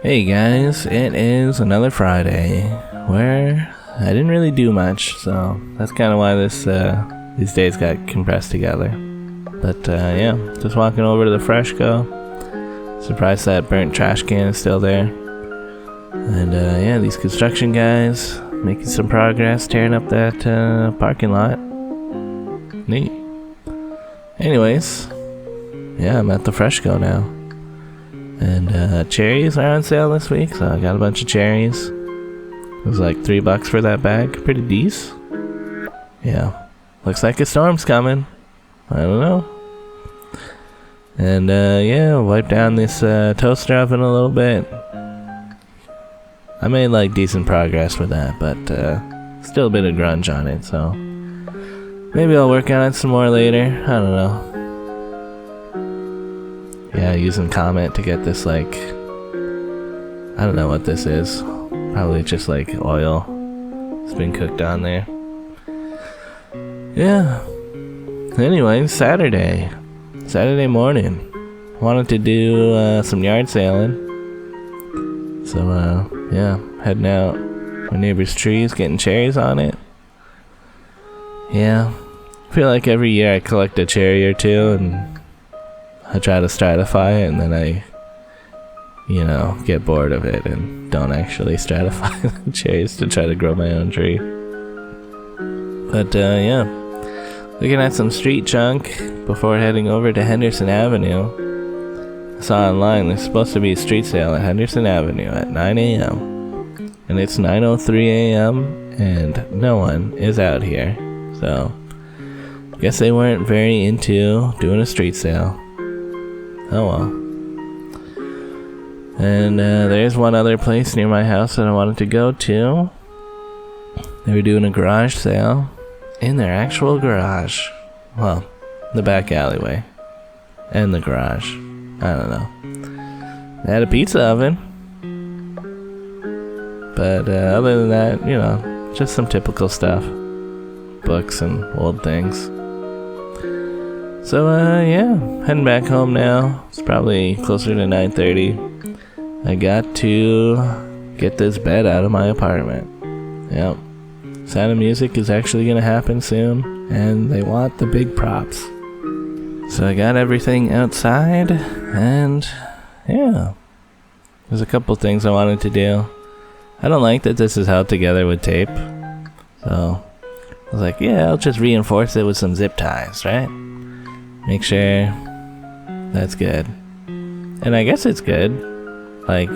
Hey guys, it is another Friday where I didn't really do much, so that's kind of why these days got compressed together. But yeah, just walking over to the Freshco. Surprised that burnt trash can is still there. And yeah, these construction guys making some progress, tearing up that parking lot. Neat. Anyways, yeah, I'm at the Freshco now. And cherries are on sale this week, so I got a bunch of cherries. It was like $3 for that bag. Pretty decent. Yeah. Looks like a storm's coming. I don't know. And yeah, wipe down this toaster oven a little bit. I made like decent progress with that, but still a bit of grunge on it, so maybe I'll work on it some more later. I don't know. Yeah, using comment to get this, like, I don't know what this is. Probably just like oil. It's been cooked on there. Yeah. Anyway, Saturday morning. Wanted to do some yard sailing. So yeah, heading out my neighbor's trees, getting cherries on it. Yeah. I feel like every year I collect a cherry or two and I try to stratify it, and then I, get bored of it and don't actually stratify the cherries to try to grow my own tree. But yeah, looking at some street junk before heading over to Henderson Avenue. I saw online there's supposed to be a street sale at Henderson Avenue at 9 a.m. And it's 9:03 a.m. and no one is out here. So, guess they weren't very into doing a street sale. Oh well. And there's one other place near my house that I wanted to go to. They were doing a garage sale in their actual garage. Well, the back alleyway and the garage. I don't know. They had a pizza oven. But other than that, just some typical stuff. Books and old things. So, yeah, heading back home now. It's probably closer to 9:30. I got to get this bed out of my apartment. Yep. Sound of Music is actually going to happen soon, and they want the big props. So I got everything outside, and yeah. There's a couple things I wanted to do. I don't like that this is held together with tape. So I was like, yeah, I'll just reinforce it with some zip ties, right? Make sure that's good. And I guess it's good. Like,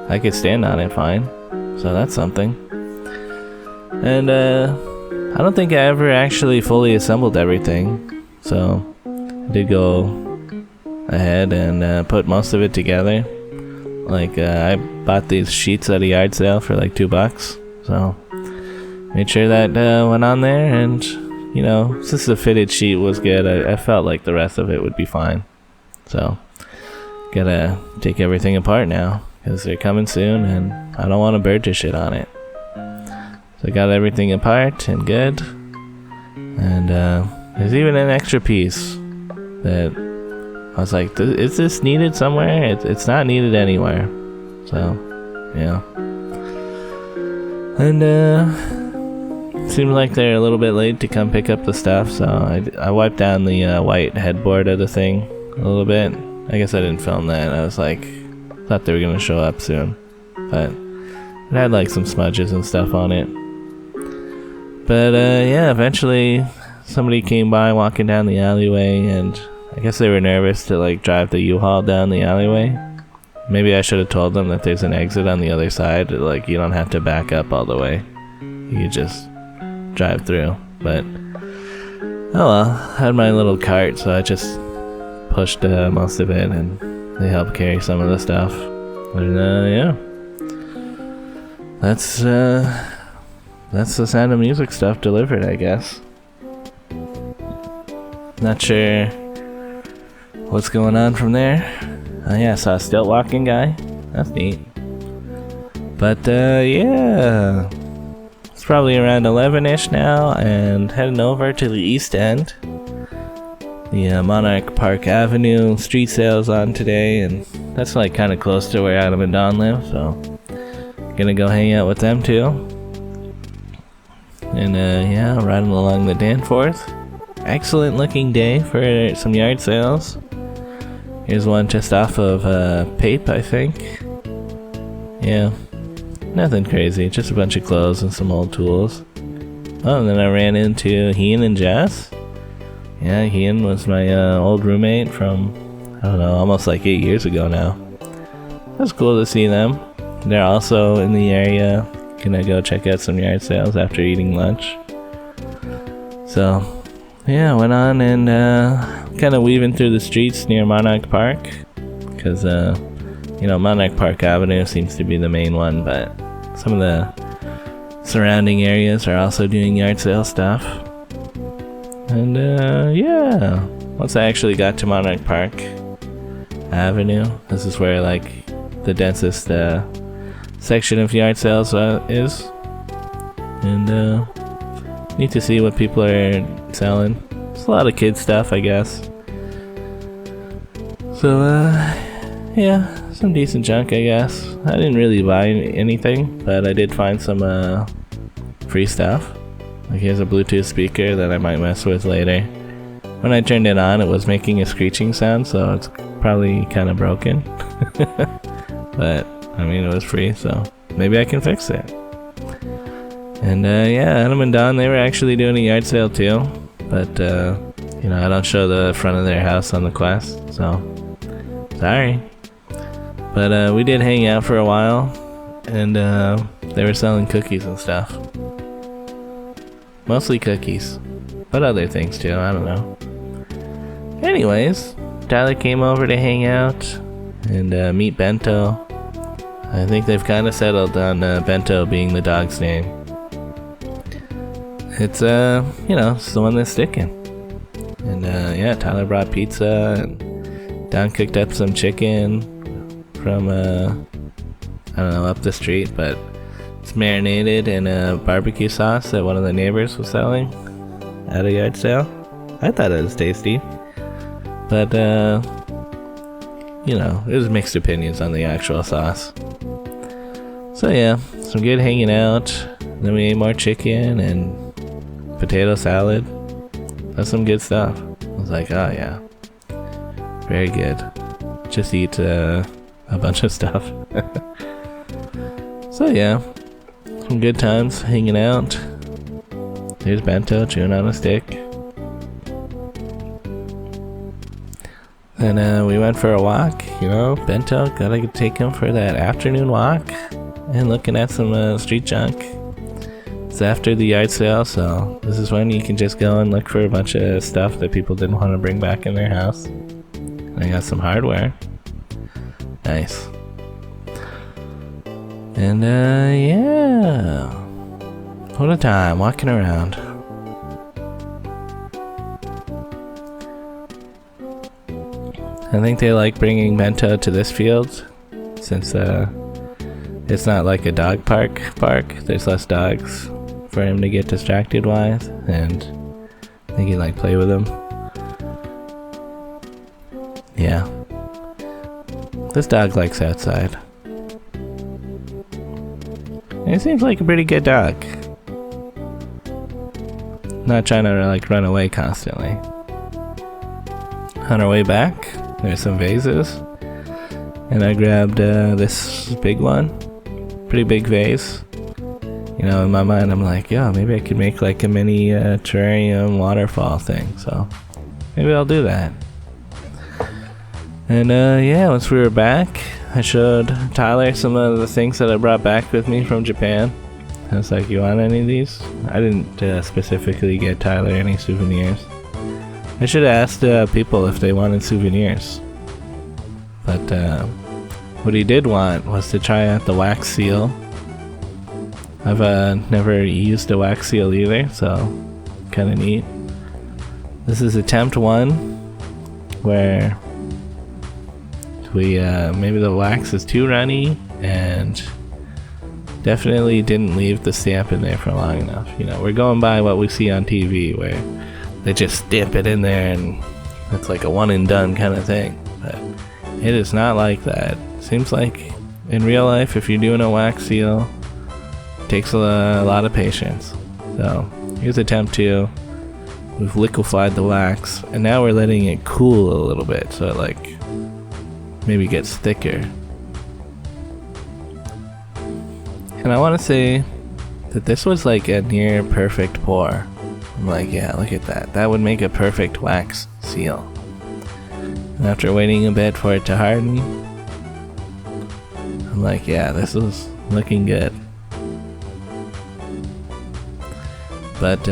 I could stand on it fine. So that's something. And I don't think I ever actually fully assembled everything. So I did go ahead and put most of it together. Like, I bought these sheets at a yard sale for like $2. So made sure that went on there, and since the fitted sheet was good, I felt like the rest of it would be fine. So, gotta take everything apart now, because they're coming soon, and I don't want to burn shit on it. So I got everything apart and good. And there's even an extra piece that I was like, is this needed somewhere? It's not needed anywhere. So, yeah. And seems like they're a little bit late to come pick up the stuff, so I wiped down the white headboard of the thing a little bit. I guess I didn't film that. I was like, thought they were gonna show up soon, but it had like some smudges and stuff on it. But yeah, eventually somebody came by walking down the alleyway, and I guess they were nervous to like drive the U-Haul down the alleyway. Maybe I should have told them that there's an exit on the other side, like you don't have to back up all the way. You just drive through. But oh well, I had my little cart, so I just pushed most of it, and they helped carry some of the stuff. And yeah, that's the Sound of Music stuff delivered, I guess. Not sure what's going on from there. Oh yeah, I saw a stilt walking guy. That's neat. But yeah, it's probably around 11ish now, and heading over to the East End. The the Monarch Park Avenue street sales on today, and that's like kind of close to where Adam and Don live, so gonna go hang out with them too. And yeah, riding along the Danforth. Excellent looking day for some yard sales. Here's one just off of Pape, I think. Yeah, nothing crazy, just a bunch of clothes and some old tools. Oh, and then I ran into Ian and Jess. Yeah, Ian was my old roommate from, I don't know, almost like 8 years ago now. It was cool to see them. They're also in the area. Gonna go check out some yard sales after eating lunch. So, yeah, went on and kind of weaving through the streets near Monarch Park. Because, you know, Monarch Park Avenue seems to be the main one, but some of the surrounding areas are also doing yard sale stuff. And yeah, once I actually got to Monarch Park Avenue, this is where like the densest section of yard sales is. And need to see what people are selling. It's a lot of kid stuff, I guess. So yeah, some decent junk, I guess. I didn't really buy anything, but I did find some free stuff. Like here's a Bluetooth speaker that I might mess with later. When I turned it on, it was making a screeching sound, so it's probably kind of broken. But I mean, it was free, so maybe I can fix it. And yeah, Adam and Don, they were actually doing a yard sale too, but you know, I don't show the front of their house on the quest, so sorry. But we did hang out for a while, and they were selling cookies and stuff. Mostly cookies, but other things too, I don't know. Anyways, Tyler came over to hang out and meet Bento. I think they've kind of settled on Bento being the dog's name. It's, you know, it's the one that's sticking. And yeah, Tyler brought pizza, and Don cooked up some chicken from, I don't know, up the street, but it's marinated in a barbecue sauce that one of the neighbors was selling at a yard sale. I thought it was tasty, but you know, it was mixed opinions on the actual sauce. So yeah, some good hanging out. Then we ate more chicken and potato salad. That's some good stuff. I was like, oh yeah, very good. Just eat a bunch of stuff. So yeah, some good times hanging out. There's Bento chewing on a stick. Then we went for a walk, you know. Bento, gotta take him for that afternoon walk and looking at some street junk. It's after the yard sale, so this is when you can just go and look for a bunch of stuff that people didn't want to bring back in their house. And I got some hardware. Nice. And yeah, what a time walking around. I think they like bringing Bento to this field since it's not like a dog park. There's less dogs for him to get distracted with, and they can like play with him. Yeah, this dog likes outside. It seems like a pretty good dog. Not trying to like run away constantly. On our way back, there's some vases, and I grabbed this big one, pretty big vase. You know, in my mind, I'm like, yeah, maybe I could make like a mini terrarium waterfall thing. So maybe I'll do that. And yeah, once we were back, I showed Tyler some of the things that I brought back with me from Japan. I was like, you want any of these? I didn't specifically get Tyler any souvenirs. I should have asked people if they wanted souvenirs. But what he did want was to try out the wax seal. I've never used a wax seal either, so kind of neat. This is attempt 1, where we maybe the wax is too runny and definitely didn't leave the stamp in there for long enough. You know, we're going by what we see on TV where they just stamp it in there and it's like a one and done kind of thing, but it is not like that. Seems like in real life, if you're doing a wax seal, it takes a lot of patience. So here's attempt 2. We've liquefied the wax, and now we're letting it cool a little bit, so it like maybe gets thicker. And I want to say that this was like a near perfect pour. I'm like, yeah, look at that. That would make a perfect wax seal. And after waiting a bit for it to harden, I'm like, yeah, this is looking good. But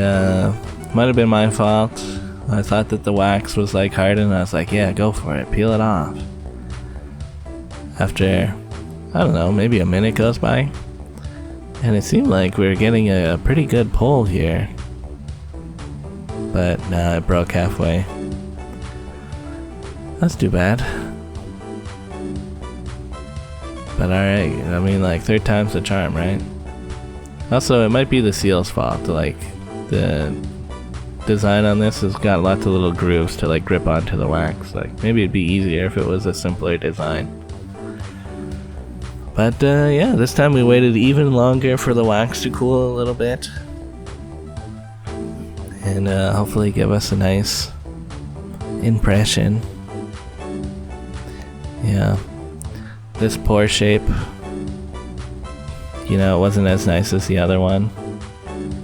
might have been my fault. I thought that the wax was like hardened. I was like, yeah, go for it, peel it off. After, I don't know, maybe a minute goes by, and it seemed like we were getting a pretty good pull here. But nah, it broke halfway. That's too bad. But alright, I mean, like, third time's the charm, right? Also, it might be the seal's fault. Like, the design on this has got lots of little grooves to like grip onto the wax. Like, maybe it'd be easier if it was a simpler design. But yeah, this time we waited even longer for the wax to cool a little bit. And hopefully give us a nice impression. Yeah. This pour shape, you know, it wasn't as nice as the other one.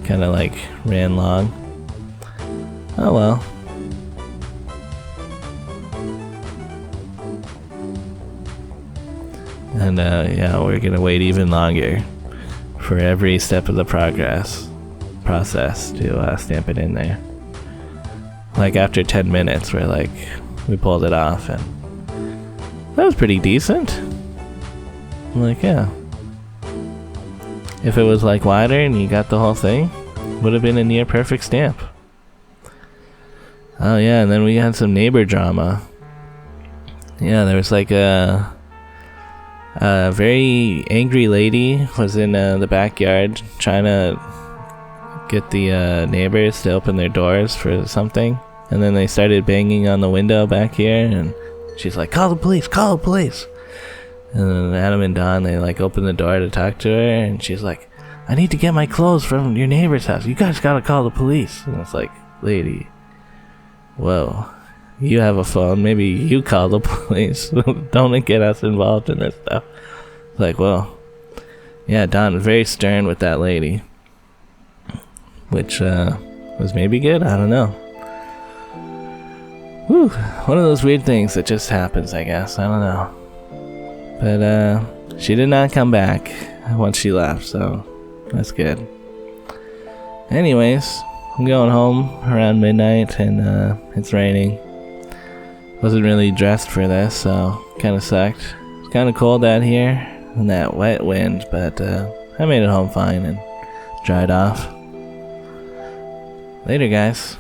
Kinda like ran long. Oh well. And yeah, we're gonna wait even longer for every step of the process to stamp it in there. Like after 10 minutes, we pulled it off, and that was pretty decent. I'm like, yeah. If it was like wider and you got the whole thing, would have been a near perfect stamp. Oh yeah, and then we had some neighbor drama. Yeah, there was like a very angry lady was in the backyard trying to get the neighbors to open their doors for something, and then they started banging on the window back here, and she's like, call the police, call the police. And then Adam and Don, they like open the door to talk to her, and she's like, I need to get my clothes from your neighbor's house, you guys gotta call the police. And it's like, lady, whoa, you have a phone, maybe you call the police. Don't get us involved in this stuff. It's like, well, yeah, Don was very stern with that lady, which was maybe good, I don't know. Whew, one of those weird things that just happens, I guess, I don't know. But she did not come back once she left, so that's good. Anyways, I'm going home around midnight, and it's raining. Wasn't really dressed for this, so kind of sucked. It's kind of cold out here, and that wet wind, but I made it home fine and dried off. Later, guys.